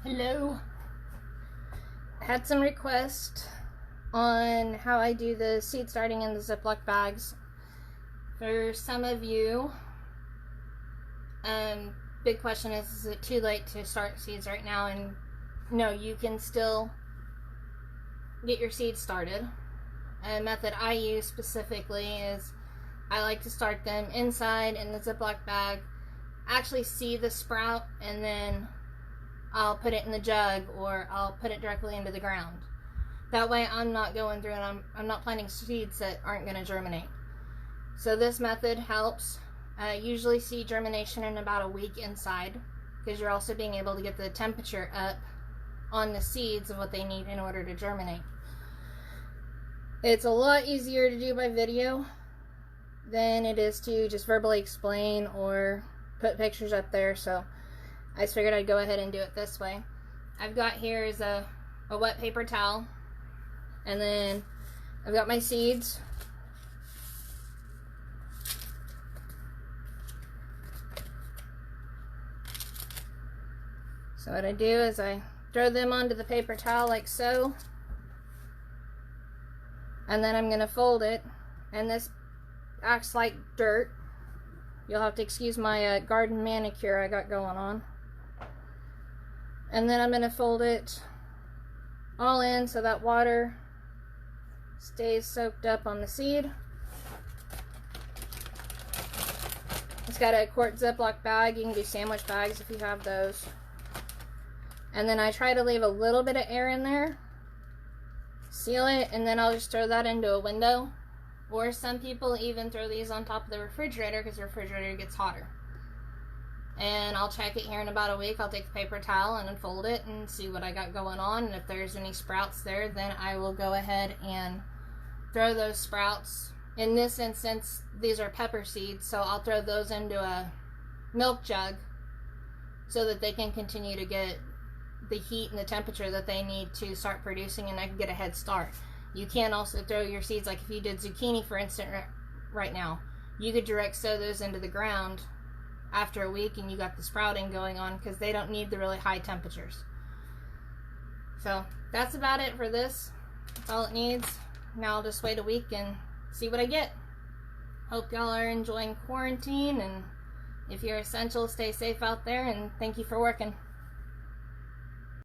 Hello. Had some requests on how I do the seed starting in the Ziploc bags. For some of you, big question is it too late to start seeds right now? And no, you can still get your seeds started. A method I use specifically is I like to start them inside in the Ziploc bag, actually see the sprout, and then I'll put it in the jug or I'll put it directly into the ground. That way I'm not going through and I'm not planting seeds that aren't going to germinate. So this method helps. Usually see germination in about a week inside, because you're also being able to get the temperature up on the seeds of what they need in order to germinate. It's a lot easier to do by video than it is to just verbally explain or put pictures up there, so I just figured I'd go ahead and do it this way. I've got here is a wet paper towel, and then I've got my seeds. So what I do is I throw them onto the paper towel like so, and then I'm going to fold it, and this acts like dirt. You'll have to excuse my garden manicure I got going on. And then I'm going to fold it all in so that water stays soaked up on the seed. It's got a quart Ziploc bag. You can do sandwich bags if you have those. And then I try to leave a little bit of air in there, seal it, and then I'll just throw that into a window. Or some people even throw these on top of the refrigerator because the refrigerator gets hotter. And I'll check it here in about a week. I'll take the paper towel and unfold it and see what I got going on. And if there's any sprouts there, then I will go ahead and throw those sprouts. In this instance, these are pepper seeds, so I'll throw those into a milk jug so that they can continue to get the heat and the temperature that they need to start producing, and I can get a head start. You can also throw your seeds, like if you did zucchini for instance right now, you could direct sow those into the ground after a week and you got the sprouting going on, because they don't need the really high temperatures. So that's about it for this. That's all it needs. Now I'll just wait a week and see what I get. Hope y'all are enjoying quarantine, and if you're essential, stay safe out there, and thank you for working.